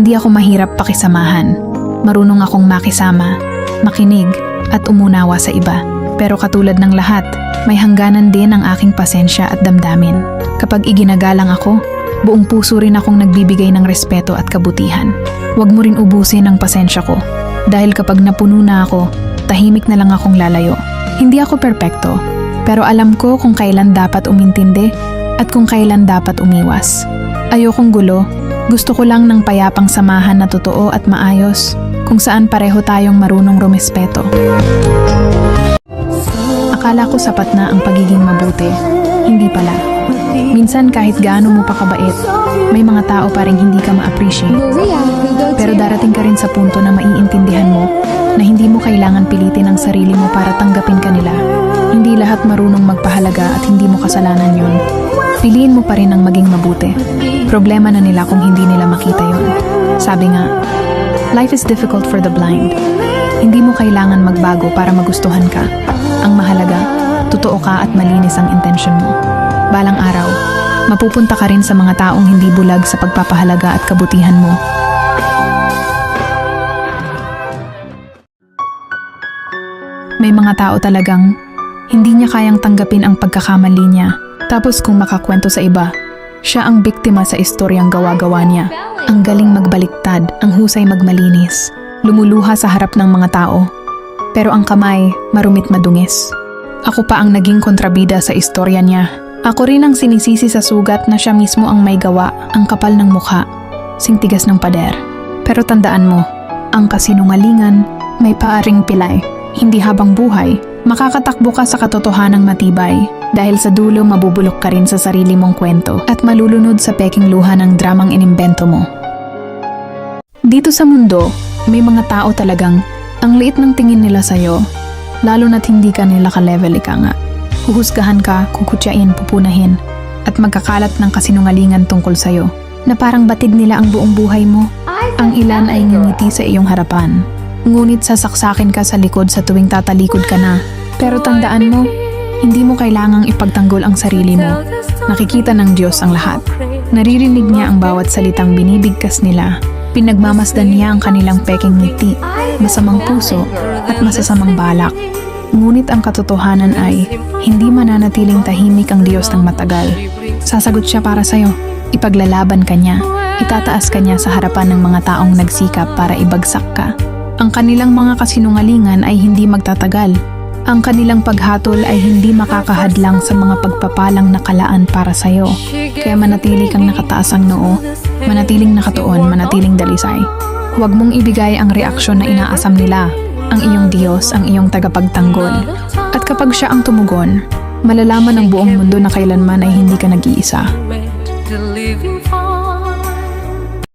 Hindi ako mahirap pakisamahan. Marunong akong makisama, makinig, at umunawa sa iba. Pero katulad ng lahat, may hangganan din ang aking pasensya at damdamin. Kapag iginagalang ako, buong puso rin akong nagbibigay ng respeto at kabutihan. Huwag mo rin ubusin ang pasensya ko. Dahil kapag napuno na ako, tahimik na lang akong lalayo. Hindi ako perpekto, pero alam ko kung kailan dapat umintindi at kung kailan dapat umiwas. Ayokong gulo, gusto ko lang ng payapang samahan na totoo at maayos, kung saan pareho tayong marunong rumespeto. Akala ko sapat na ang pagiging mabuti, hindi pala. Minsan kahit gaano mo pa kabait, may mga tao pa rin hindi ka ma-appreciate. Pero darating ka rin sa punto na maiintindihan mo na hindi mo kailangan pilitin ang sarili mo para tanggapin ka nila. Hindi lahat marunong magpahalaga at hindi mo kasalanan yun. Piliin mo pa rin ang maging mabuti. Problema na nila kung hindi nila makita yun. Sabi nga, life is difficult for the blind. Hindi mo kailangan magbago para magustuhan ka. Ang mahalaga, totoo ka at malinis ang intensyon mo. Balang araw, mapupunta ka rin sa mga taong hindi bulag sa pagpapahalaga at kabutihan mo. May mga tao talagang hindi niya kayang tanggapin ang pagkakamali niya. Tapos kung makakwento sa iba, siya ang biktima sa istoryang gawa-gawa niya. Ang galing magbaliktad, ang husay magmalinis. Lumuluha sa harap ng mga tao. Pero ang kamay, marumit madungis. Ako pa ang naging kontrabida sa istorya niya. Ako rin ang sinisisi sa sugat na siya mismo ang may gawa, ang kapal ng mukha, singtigas ng pader. Pero tandaan mo, ang kasinungalingan may paaring pilay. Hindi habang buhay, makakatakbo ka sa katotohanang matibay. Dahil sa dulo mabubulok ka rin sa sarili mong kwento at malulunod sa peking luha ng dramang inimbento mo. Dito sa mundo, may mga tao talagang ang liit ng tingin nila sa'yo, lalo na't hindi ka nila ka-level ika nga. Huhusgahan ka, kukutyain, pupunahin, at magkakalat ng kasinungalingan tungkol sa'yo, na parang batid nila ang buong buhay mo. Ang ilan ay ngingiti sa iyong harapan, ngunit sasaksakin ka sa likod sa tuwing tatalikod ka na. Pero tandaan mo, hindi mo kailangang ipagtanggol ang sarili mo. Nakikita ng Diyos ang lahat. Naririnig niya ang bawat salitang binibigkas nila. Pinagmamasdan niya ang kanilang peking ngiti, masamang puso, at masasamang balak. Ngunit ang katotohanan ay, hindi mananatiling tahimik ang Diyos ng matagal. Sasagot siya para sa'yo. Ipaglalaban ka niya. Itataas ka niya sa harapan ng mga taong nagsikap para ibagsak ka. Ang kanilang mga kasinungalingan ay hindi magtatagal. Ang kanilang paghatol ay hindi makakahadlang sa mga pagpapalang nakalaan para sa'yo. Kaya manatili kang nakataas ang noo, manatiling nakatuon, manatiling dalisay. Huwag mong ibigay ang reaksyon na inaasam nila. Ang iyong Diyos, ang iyong tagapagtanggol. At kapag siya ang tumugon, malalaman ng buong mundo na kailanman ay hindi ka nag-iisa.